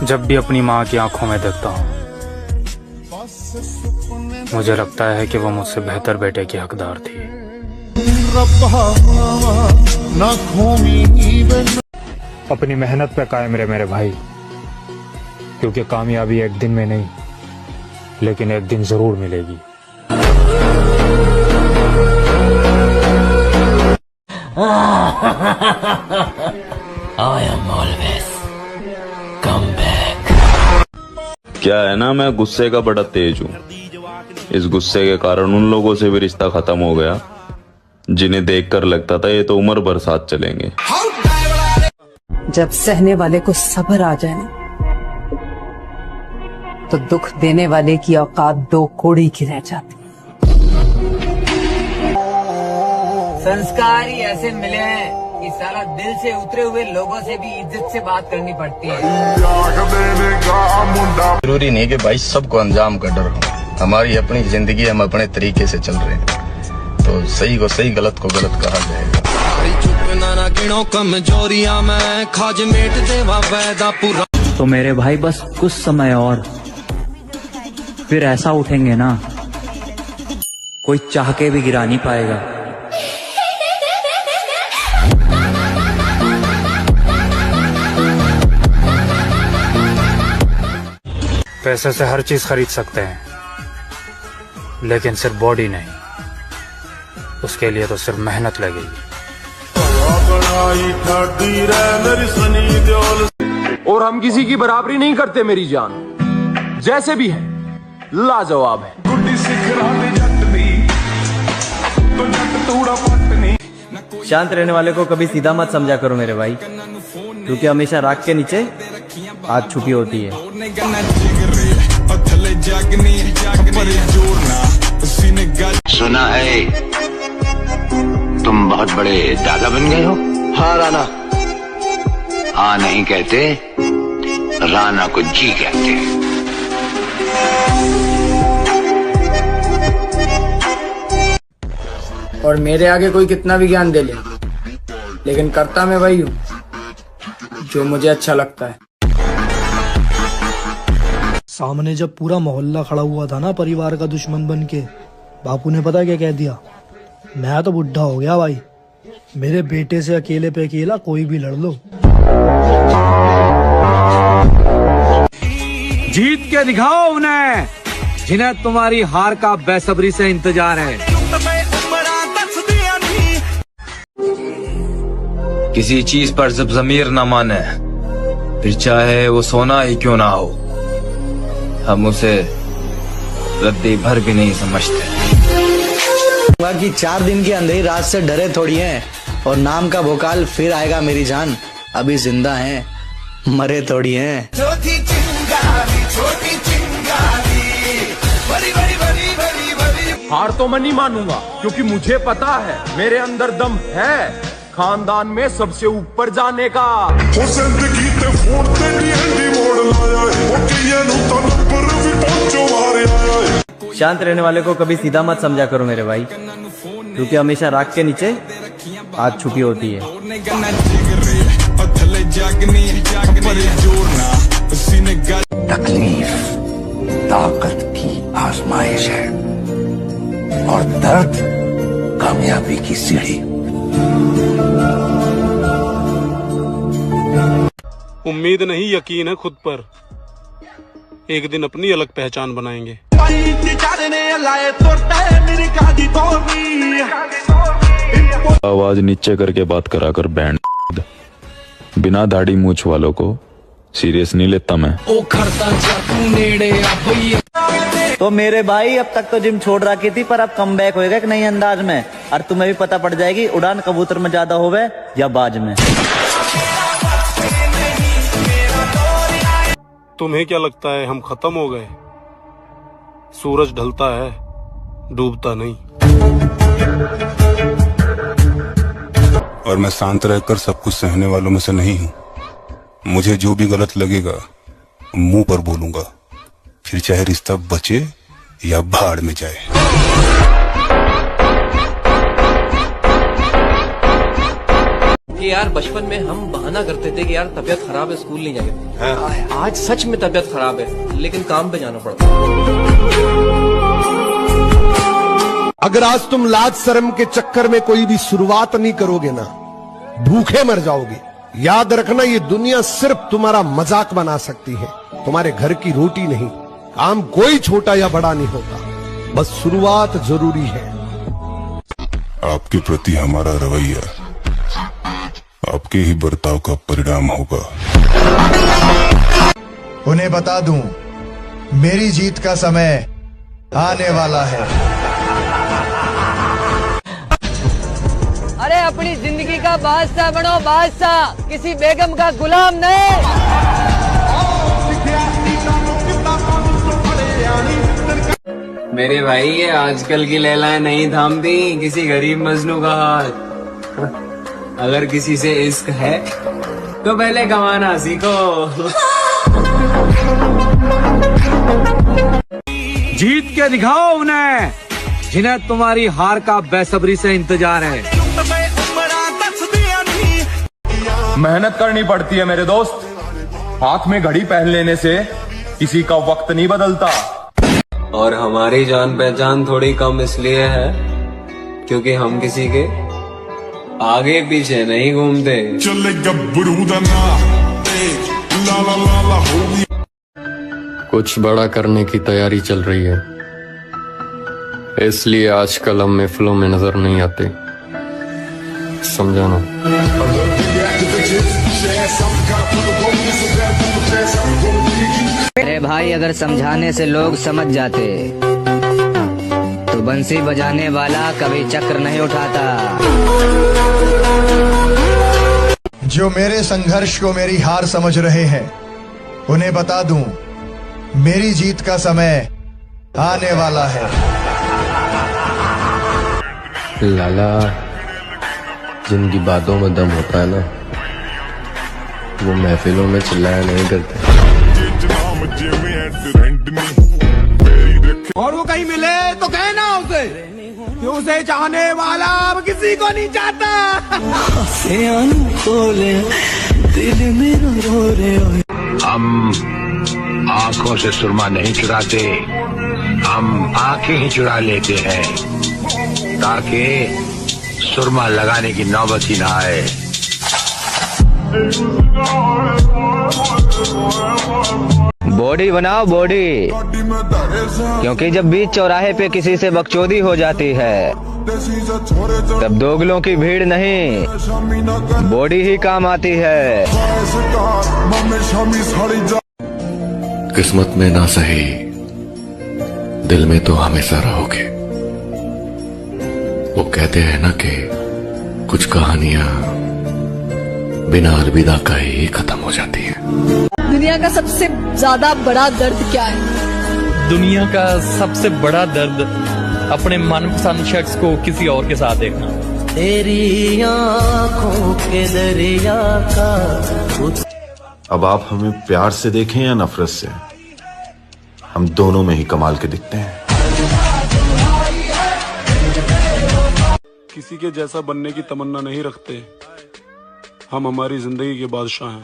जब भी अपनी माँ की आंखों में देखता हूँ मुझे लगता है कि वो मुझसे बेहतर बेटे की हकदार थी। अपनी मेहनत पे कायम रहे मेरे भाई, क्योंकि कामयाबी एक दिन में नहीं लेकिन एक दिन जरूर मिलेगी। I am always come back। क्या है ना, मैं गुस्से का बड़ा तेज हूँ। इस गुस्से के कारण उन लोगों से भी रिश्ता खत्म हो गया जिन्हें देखकर लगता था ये तो उम्र भर साथ चलेंगे। जब सहने वाले को सब्र आ जाए ना, तो दुख देने वाले की औकात दो कोड़ी की रह जाती। संस्कार ही ऐसे मिले हैं कि साला दिल से उतरे हुए लोगों से भी इज्जत से बात करनी पड़ती है। जरूरी नहीं कि भाई सबको अंजाम का डर हो। हमारी अपनी जिंदगी, हम अपने तरीके से चल रहे हैं, तो सही को सही, गलत को गलत कहा जाएगा। तो मेरे भाई बस कुछ समय और, फिर ऐसा उठेंगे ना कोई चाह के भी गिरा नहीं पाएगा। पैसे से हर चीज खरीद सकते हैं लेकिन सिर्फ बॉडी नहीं, उसके लिए तो सिर्फ मेहनत लगेगी। और हम किसी की बराबरी नहीं करते मेरी जान, जैसे भी है लाजवाब है। शांत रहने वाले को कभी सीधा मत समझा करो मेरे भाई, क्योंकि हमेशा राख के नीचे आग छुपी होती है। सुना है तुम बहुत बड़े दादा बन गए हो। हाँ राना। हाँ नहीं कहते, राना को जी कहते हैं। और मेरे आगे कोई कितना भी ज्ञान दे ले, लेकिन करता मैं वही हूँ जो मुझे अच्छा लगता है। सामने जब पूरा मोहल्ला खड़ा हुआ था ना परिवार का दुश्मन बन के, बापू ने पता क्या कह दिया? मैं तो बुढ़ा हो गया भाई, मेरे बेटे से अकेले पे अकेला कोई भी लड़ लो। जीत के दिखाओ उन्हें जिन्हें तुम्हारी हार का बेसब्री से इंतजार है। किसी चीज पर जब जमीर न माने, फिर चाहे वो सोना ही क्यों ना हो, हम उसे रद्दी भर भी नहीं समझते। बाकी 4 दिन की अंधेरी रात से डरे थोड़ी हैं, और नाम का भोकाल फिर आएगा मेरी जान। अभी जिंदा हैं, मरे थोड़ी हैं। हार तो मैं नहीं मानूंगा, क्योंकि मुझे पता है मेरे अंदर दम है खानदान में सबसे ऊपर जाने का। शांत रहने वाले को कभी सीधा मत समझा करो मेरे भाई, क्योंकि हमेशा राख के नीचे आग छुपी होती है। तकलीफ ताकत की आजमाइश है और दर्द कामयाबी की सीढ़ी। उम्मीद नहीं, यकीन है खुद पर, एक दिन अपनी अलग पहचान बनाएंगे। आवाज नीचे करके बात करा कर बैंड। बिना दाढ़ी मूछ वालों को सीरियस नहीं लेता मैं। तो मेरे भाई अब तक तो जिम छोड़ रखी थी, पर अब कम बैक होएगा कि नई अंदाज में, और तुम्हें भी पता पड़ जाएगी उड़ान कबूतर में ज्यादा होवे या बाज में। तुम्हें क्या लगता है हम खत्म हो गए? सूरज ढलता है, डूबता नहीं। और मैं शांत रहकर सब कुछ सहने वालों में से नहीं हूँ। मुझे जो भी गलत लगेगा मुंह पर बोलूंगा, फिर चाहे रिश्ता बचे या भाड़ में जाए। कि यार बचपन में हम बहाना करते थे कि यार तबीयत खराब है, स्कूल नहीं जाएंगे। आज सच में तबीयत खराब है, लेकिन काम पे जाना पड़ता है। अगर आज तुम लाज शर्म के चक्कर में कोई भी शुरुआत नहीं करोगे ना, भूखे मर जाओगे। याद रखना, ये दुनिया सिर्फ तुम्हारा मजाक बना सकती है, तुम्हारे घर की रोटी नहीं। काम कोई छोटा या बड़ा नहीं होता, बस शुरुआत जरूरी है। आपके प्रति हमारा रवैया आपके ही बर्ताव का परिणाम होगा। उन्हें बता दूं, मेरी जीत का समय आने वाला है। अरे अपनी जिंदगी का बादशाह बनो, बादशाह, किसी बेगम का गुलाम नहीं। मेरे भाई ये आजकल की लैलाएं नहीं थामती किसी गरीब मजनू का हाथ। अगर किसी से इश्क है तो पहले कमाना सीखो। जीत के दिखाओ उन्हें जिन्हें तुम्हारी हार का बेसब्री से इंतजार है। मेहनत करनी पड़ती है मेरे दोस्त, हाथ में घड़ी पहन लेने से किसी का वक्त नहीं बदलता। और हमारी जान पहचान थोड़ी कम इसलिए है क्योंकि हम किसी के आगे पीछे नहीं घूमते। कुछ बड़ा करने की तैयारी चल रही है, इसलिए आजकल हम महफिलों में नजर नहीं आते, समझाना। अरे भाई, अगर समझाने से लोग समझ जाते तो बंसी बजाने वाला कभी चक्र नहीं उठाता। जो मेरे संघर्ष को मेरी हार समझ रहे हैं, उन्हें बता दूं, मेरी जीत का समय आने वाला है। लाला, जिनकी बातों में दम होता है ना, वो महफिलों में चिल्लाया नहीं करते। और वो कहीं मिले तो कहना उसे कि उसे चाहने वाला अब किसी को नहीं चाहता। हम आंखों से सुरमा नहीं चुराते, हम आंखें ही चुरा लेते हैं ताकि सुरमा लगाने की नौबत ही ना आए। बॉडी बनाओ बॉडी, क्योंकि जब बीच चौराहे पे किसी से बकचोदी हो जाती है तब दोगलों की भीड़ नहीं, बॉडी ही काम आती है। किस्मत में ना सही, दिल में तो हमेशा रहोगे। वो कहते हैं ना कि कुछ कहानियां बिना अलविदा का ही खत्म हो जाती है। दुनिया का सबसे ज्यादा बड़ा दर्द क्या है? दुनिया का सबसे बड़ा दर्द अपने मनपसंद शख्स को किसी और के साथ देखना। तेरी आँखों के दरिया का। अब आप हमें प्यार से देखें या नफरत से, हम दोनों में ही कमाल के दिखते हैं। किसी के जैसा बनने की तमन्ना नहीं रखते, हम हमारी जिंदगी के बादशाह हैं।